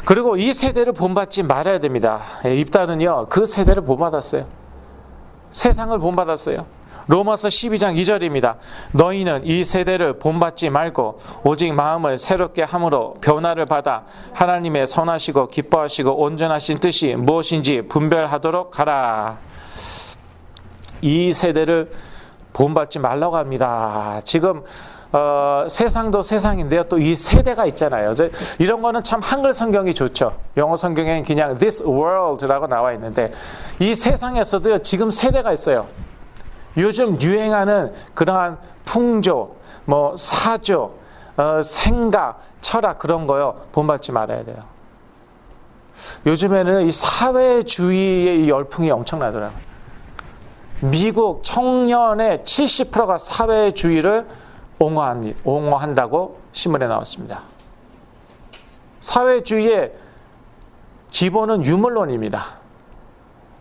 Speaker 2: 그리고 이 세대를 본받지 말아야 됩니다. 입다는요 그 세대를 본받았어요. 세상을 본받았어요. 로마서 12장 2절입니다. 너희는 이 세대를 본받지 말고 오직 마음을 새롭게 함으로 변화를 받아 하나님의 선하시고 기뻐하시고 온전하신 뜻이 무엇인지 분별하도록 하라. 이 세대를 본받지 말라고 합니다. 지금 세상도 세상인데요. 또 이 세대가 있잖아요. 이런 거는 참 한글 성경이 좋죠. 영어 성경에는 그냥 this world라고 나와 있는데 이 세상에서도요 지금 세대가 있어요. 요즘 유행하는 그러한 풍조, 뭐 사조, 생각, 철학 그런 거요. 본받지 말아야 돼요. 요즘에는 이 사회주의의 이 열풍이 엄청나더라고요. 미국 청년의 70%가 사회주의를 옹호한다고 신문에 나왔습니다. 사회주의의 기본은 유물론입니다.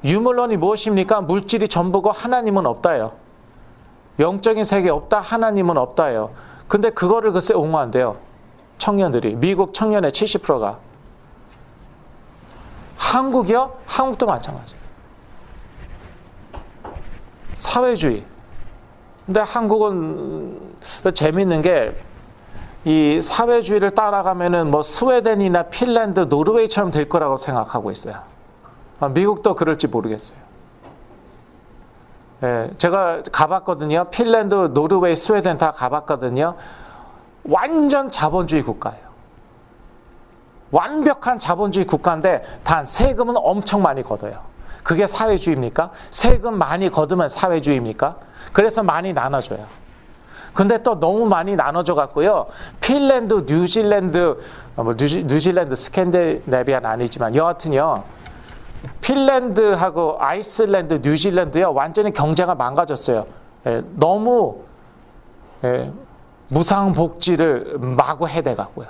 Speaker 2: 유물론이 무엇입니까? 물질이 전부고 하나님은 없다예요. 영적인 세계 없다, 하나님은 없다예요. 근데 그거를 글쎄 옹호한대요. 청년들이. 미국 청년의 70%가. 한국이요? 한국도 마찬가지예요. 사회주의. 근데 한국은 재밌는 게 이 사회주의를 따라가면은 뭐 스웨덴이나 핀란드, 노르웨이처럼 될 거라고 생각하고 있어요. 미국도 그럴지 모르겠어요. 예, 제가 가봤거든요. 핀란드, 노르웨이, 스웨덴 다 가봤거든요. 완전 자본주의 국가예요. 완벽한 자본주의 국가인데 단 세금은 엄청 많이 걷어요. 그게 사회주의입니까? 세금 많이 걷으면 사회주의입니까? 그래서 많이 나눠줘요. 근데 또 너무 많이 나눠져 갖고요. 핀란드, 뉴질랜드, 뉴질랜드 스캔디네비아는 아니지만 여하튼요. 핀란드하고 아이슬란드, 뉴질랜드요. 완전히 경제가 망가졌어요. 예, 너무 무상복지를 마구 해대 갖고요.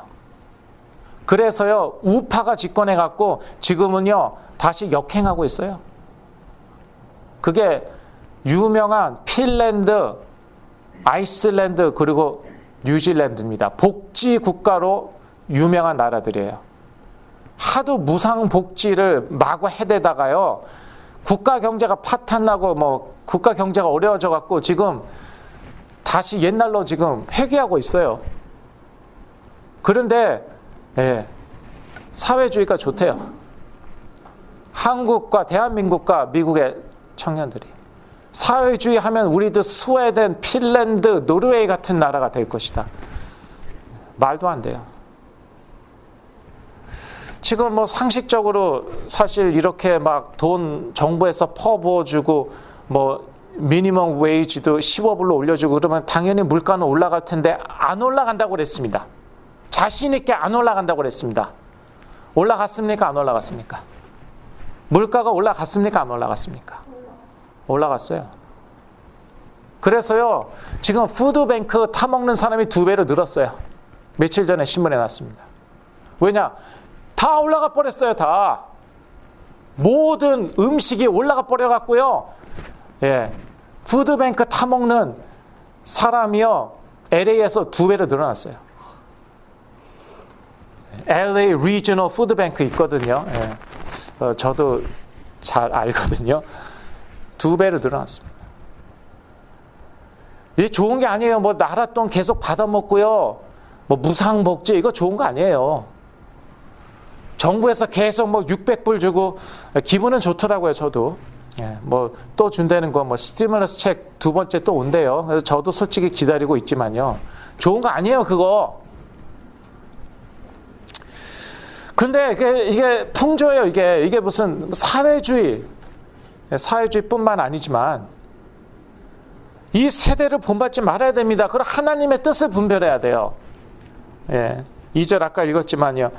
Speaker 2: 그래서요. 우파가 집권해 갖고 지금은요. 다시 역행하고 있어요. 그게 유명한 핀란드, 아이슬란드 그리고 뉴질랜드입니다. 복지 국가로 유명한 나라들이에요. 하도 무상 복지를 마구 해대다가요. 국가 경제가 파탄나고 뭐 국가 경제가 어려워져 갖고 지금 다시 옛날로 지금 회귀하고 있어요. 그런데 사회주의가 좋대요. 한국과 대한민국과 미국의 청년들이. 사회주의 하면 우리도 스웨덴, 핀란드, 노르웨이 같은 나라가 될 것이다. 말도 안 돼요. 지금 뭐 상식적으로 사실 이렇게 막 돈 정부에서 퍼부어주고 뭐 미니멈 웨이지도 15불로 올려주고 그러면 당연히 물가는 올라갈 텐데 안 올라간다고 그랬습니다. 자신 있게 안 올라간다고 그랬습니다. 올라갔습니까? 안 올라갔습니까? 물가가 올라갔습니까? 안 올라갔습니까? 올라갔어요. 그래서요, 지금 푸드뱅크 타먹는 사람이 2배로 늘었어요. 며칠 전에 신문에 났습니다. 왜냐? 다 올라가 버렸어요, 다. 모든 음식이 올라가 버려갖고요, 푸드뱅크 타먹는 사람이요, LA에서 2배로 늘어났어요. LA Regional Food Bank 있거든요. 저도 잘 알거든요. 2배로 늘어났습니다. 이게 좋은 게 아니에요. 뭐 나라 돈 계속 받아먹고요. 뭐 무상복지 이거 좋은 거 아니에요. 정부에서 계속 뭐 600불 주고 기분은 좋더라고요. 저도. 뭐 또 준다는 거 뭐 스티뮬러스 책 2번째 또 온대요. 그래서 저도 솔직히 기다리고 있지만요. 좋은 거 아니에요. 그거. 근데 이게 풍조예요. 이게 무슨 사회주의뿐만 아니지만 이 세대를 본받지 말아야 됩니다. 그럼 하나님의 뜻을 분별해야 돼요. 2절 아까 읽었지만요.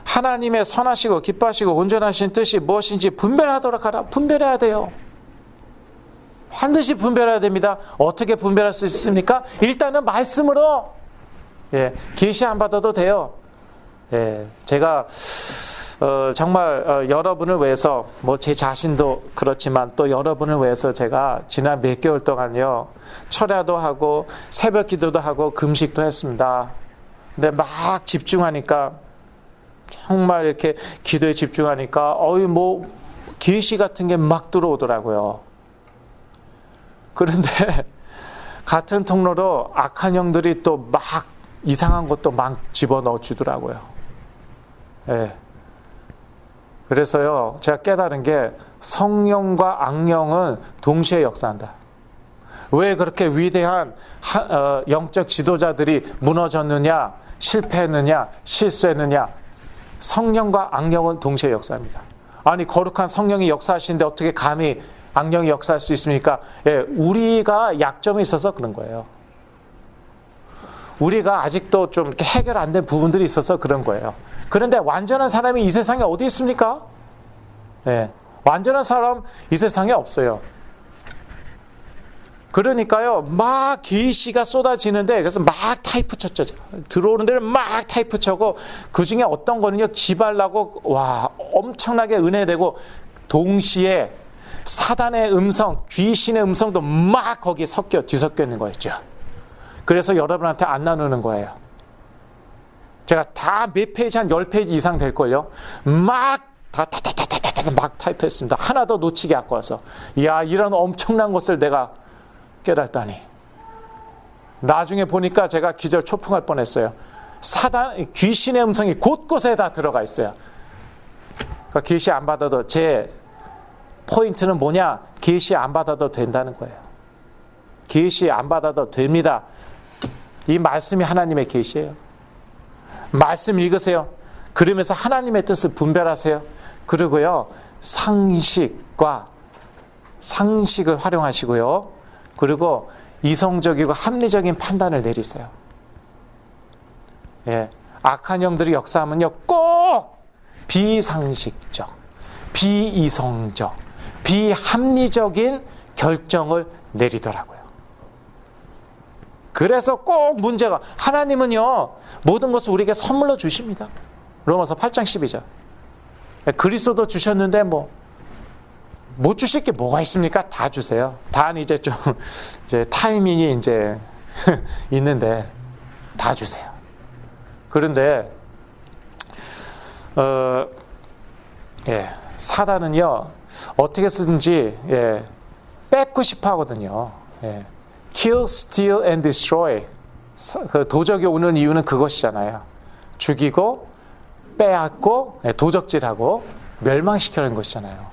Speaker 2: 하나님의 선하시고 기뻐하시고 온전하신 뜻이 무엇인지 분별하도록 하라. 분별해야 돼요. 반드시 분별해야 됩니다. 어떻게 분별할 수 있습니까? 일단은 말씀으로 계시 안 받아도 돼요. 제가 정말 여러분을 위해서 뭐 제 자신도 그렇지만 또 여러분을 위해서 제가 지난 몇 개월 동안요 철야도 하고 새벽 기도도 하고 금식도 했습니다. 근데 막 집중하니까 정말 이렇게 기도에 집중하니까 뭐 계시 같은 게 막 들어오더라고요. 그런데 같은 통로로 악한 영들이 또 막 이상한 것도 막 집어넣어 주더라고요. 그래서요, 제가 깨달은 게 성령과 악령은 동시에 역사한다. 왜 그렇게 위대한 영적 지도자들이 무너졌느냐, 실패했느냐, 실수했느냐. 성령과 악령은 동시에 역사합니다. 아니, 거룩한 성령이 역사하시는데 어떻게 감히 악령이 역사할 수 있습니까? 예, 우리가 약점이 있어서 그런 거예요. 우리가 아직도 좀 이렇게 해결 안 된 부분들이 있어서 그런 거예요. 그런데 완전한 사람이 이 세상에 어디 있습니까? 예, 완전한 사람 이 세상에 없어요. 그러니까요, 막 계시가 쏟아지는데, 그래서 막 타이프 쳤죠. 들어오는 데를 막 타이프 쳐고, 그 중에 어떤 거는요, 기발나고, 와, 엄청나게 은혜되고, 동시에 사단의 음성, 귀신의 음성도 막 거기에 뒤섞여 있는 거였죠. 그래서 여러분한테 안 나누는 거예요. 제가 다 몇 페이지, 한 10페이지 이상 될걸요? 막 타이프했습니다. 하나 더 놓치게 아까워서. 이야, 이런 엄청난 것을 내가 깨닫다니. 나중에 보니까 제가 기절 초풍할 뻔했어요. 귀신의 음성이 곳곳에 다 들어가 있어요. 그러니까 계시 안 받아도, 제 포인트는 뭐냐? 계시 안 받아도 된다는 거예요. 계시 안 받아도 됩니다. 이 말씀이 하나님의 계시예요. 말씀 읽으세요. 그러면서 하나님의 뜻을 분별하세요. 그리고요, 상식을 활용하시고요. 그리고 이성적이고 합리적인 판단을 내리세요. 예, 악한 영들이 역사하면요, 꼭 비상식적, 비이성적, 비합리적인 결정을 내리더라고요. 그래서 꼭 문제가, 하나님은요, 모든 것을 우리에게 선물로 주십니다. 로마서 8장 10이죠. 그리스도도 주셨는데 못 주실 게 뭐가 있습니까? 다 주세요. 다 이제 좀, 이제 타이밍이 이제 있는데, 다 주세요. 그런데, 사단은요, 어떻게 쓰든지, 뺏고 싶어 하거든요. Kill, steal and destroy. 그 도적이 오는 이유는 그것이잖아요. 죽이고, 빼앗고, 도적질하고, 멸망시키는 것이잖아요.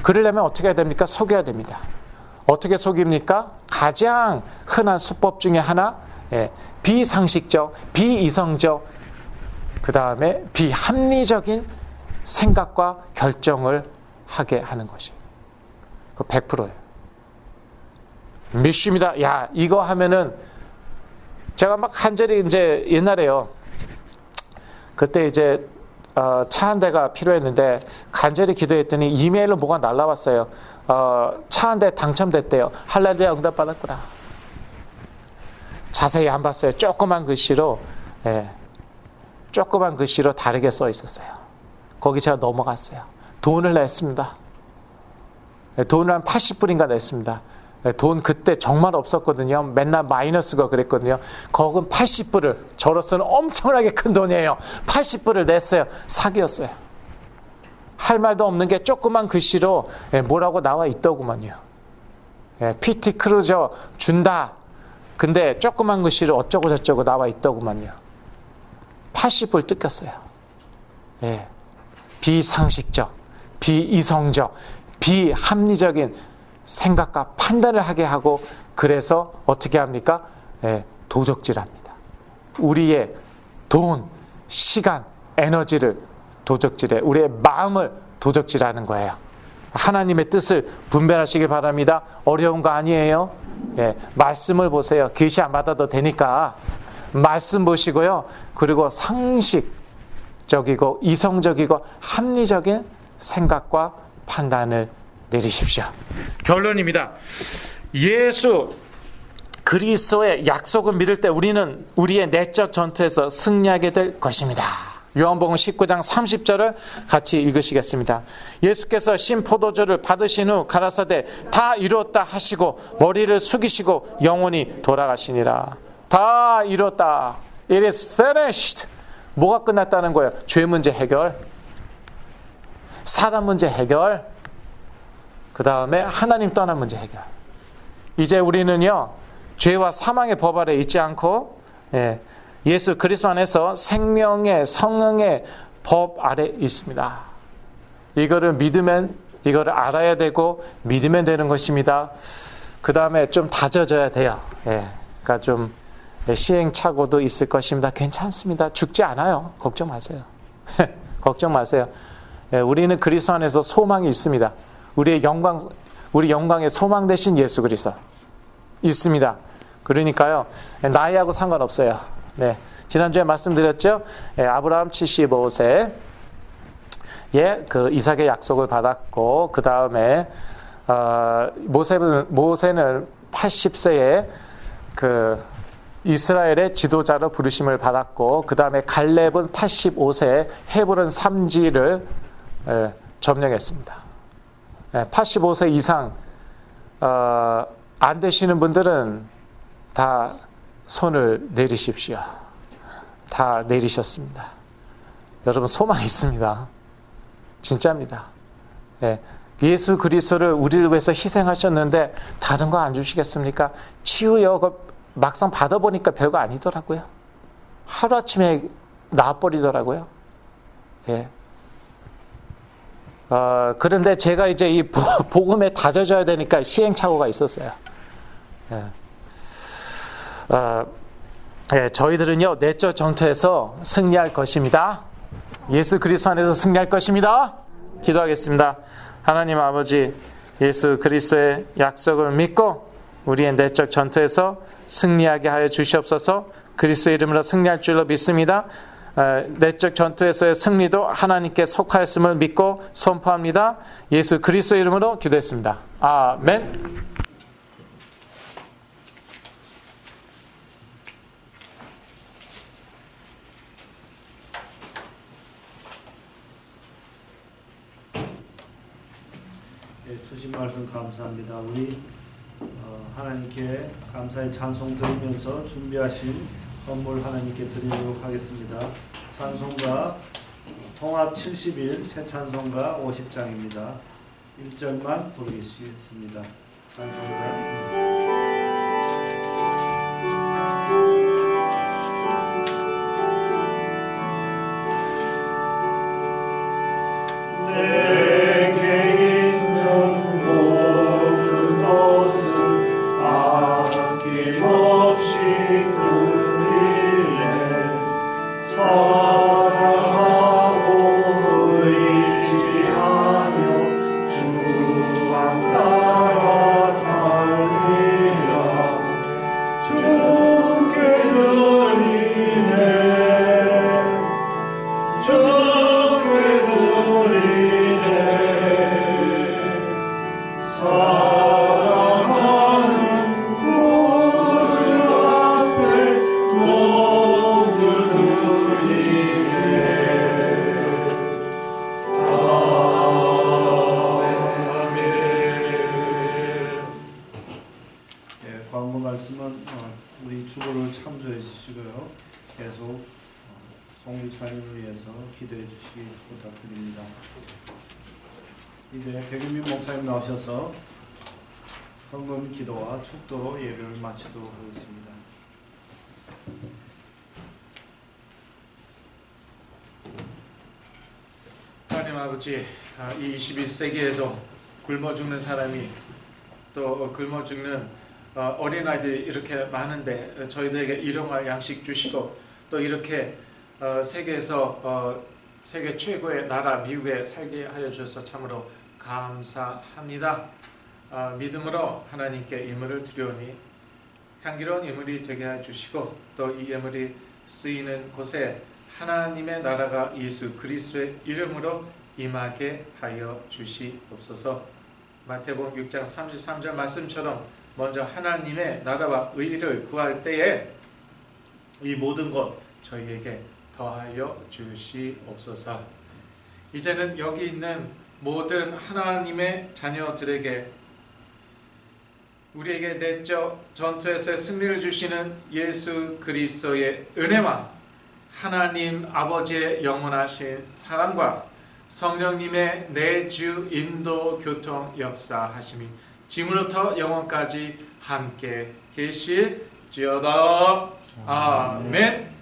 Speaker 2: 그러려면 어떻게 해야 됩니까? 속여야 됩니다. 어떻게 속입니까? 가장 흔한 수법 중에 하나, 비상식적, 비이성적, 그 다음에 비합리적인 생각과 결정을 하게 하는 것이. 그 100%예요. 믿습니다. 야, 이거 하면은, 제가 막 간절히 이제 옛날에요. 그때 이제 차 한 대가 필요했는데 간절히 기도했더니 이메일로 뭐가 날라왔어요. 차 한 대 당첨됐대요. 할렐루야, 응답받았구나. 자세히 안 봤어요. 조그만 글씨로 다르게 써 있었어요. 거기 제가 넘어갔어요. 돈을 냈습니다. 돈을 한 80불인가 냈습니다. 돈 그때 정말 없었거든요. 맨날 마이너스가 그랬거든요. 거긴 80불을, 저로서는 엄청나게 큰 돈이에요. 80불을 냈어요. 사기였어요. 할 말도 없는 게 조그만 글씨로 뭐라고 나와 있더구만요. PT 크루저 준다. 근데 조그만 글씨로 어쩌고 저쩌고 나와 있더구만요. 80불 뜯겼어요. 비상식적, 비이성적, 비합리적인 생각과 판단을 하게 하고, 그래서 어떻게 합니까? 도적질합니다. 우리의 돈, 시간, 에너지를 도적질해, 우리의 마음을 도적질하는 거예요. 하나님의 뜻을 분별하시기 바랍니다. 어려운 거 아니에요. 말씀을 보세요. 계시 안 받아도 되니까 말씀 보시고요. 그리고 상식적이고 이성적이고 합리적인 생각과 판단을 내리십시오. 결론입니다. 예수 그리스도의 약속을 믿을 때 우리는 우리의 내적 전투에서 승리하게 될 것입니다. 요한복음 19장 30절을 같이 읽으시겠습니다. 예수께서 신 포도주를 받으신 후 가라사대 다 이루었다 하시고 머리를 숙이시고 영원히 돌아가시니라. 다 이뤘다. It is finished. 뭐가 끝났다는 거예요? 죄 문제 해결, 사단 문제 해결, 그 다음에 하나님 떠난 문제 해결. 이제 우리는요, 죄와 사망의 법 아래 있지 않고 예수 그리스도 안에서 생명의 성령의 법 아래 있습니다. 이거를 믿으면, 이거를 알아야 되고 믿으면 되는 것입니다. 그 다음에 좀 다져져야 돼요. 그러니까 좀 시행착오도 있을 것입니다. 괜찮습니다. 죽지 않아요. 걱정 마세요. 걱정 마세요. 우리는 그리스도 안에서 소망이 있습니다. 우리의 영광, 우리 영광의 소망 되신 예수 그리스도 있습니다. 그러니까요, 나이하고 상관없어요. 네, 지난주에 말씀드렸죠. 아브라함 75세 그 이삭의 약속을 받았고, 그 다음에 모세는 80세에 그 이스라엘의 지도자로 부르심을 받았고, 그 다음에 갈렙은 85세에 헤브론 3지를 점령했습니다. 85세 이상 안 되시는 분들은 다 손을 내리십시오. 다 내리셨습니다. 여러분 소망이 있습니다. 진짜입니다. 예수 그리스도를 우리를 위해서 희생하셨는데 다른 거 안 주시겠습니까? 치유요. 막상 받아보니까 별거 아니더라고요. 하루아침에 나아버리더라고요. 예. 그런데 제가 이제 이 복음에 다져져야 되니까 시행착오가 있었어요. 저희들은요, 내적 전투에서 승리할 것입니다. 예수 그리스도 안에서 승리할 것입니다. 기도하겠습니다. 하나님 아버지, 예수 그리스도의 약속을 믿고 우리의 내적 전투에서 승리하게 하여 주시옵소서. 그리스도의 이름으로 승리할 줄로 믿습니다. 내적 전투에서의 승리도 하나님께 속하였음을 믿고 선포합니다. 예수 그리스도의 이름으로 기도했습니다. 아멘.
Speaker 1: 주신 말씀 감사합니다. 우리 하나님께 감사의 찬송 드리면서 준비하신 선물 하나님께 드리도록 하겠습니다. 찬송가 통합 70일 새 찬송가 50장입니다. 1절만 부르시겠습니다. 찬송가 우리 주보를 참조해 주시고요. 계속 송 집사님을 위해서 기도해 주시기 부탁드립니다. 이제 백윤민 목사님 나오셔서 헌금 기도와 축도로 예배를 마치도록 하겠습니다.
Speaker 2: 하나님 아버지, 이 21세기에도 굶어 죽는 사람이 또 굶어 죽는 어린아이들이 이렇게 많은데 저희들에게 일용할 양식 주시고 또 이렇게 세계에서 세계 최고의 나라 미국에 살게 하여 주셔서 참으로 감사합니다. 믿음으로 하나님께 예물을 드리오니 향기로운 예물이 되게 해 주시고 또 이 예물이 쓰이는 곳에 하나님의 나라가 예수 그리스도의 이름으로 임하게 하여 주시옵소서. 마태복음 6장 33절 말씀처럼 먼저 하나님의 나라와 의를 구할 때에 이 모든 것 저희에게 더하여 주시옵소서. 이제는 여기 있는 모든 하나님의 자녀들에게 우리에게 내적 전투에서 승리를 주시는 예수 그리스도의 은혜와 하나님 아버지의 영원하신 사랑과 성령님의 내주 인도 교통 역사하심이 지금부터 영원까지 함께 계실지어다. 아멘.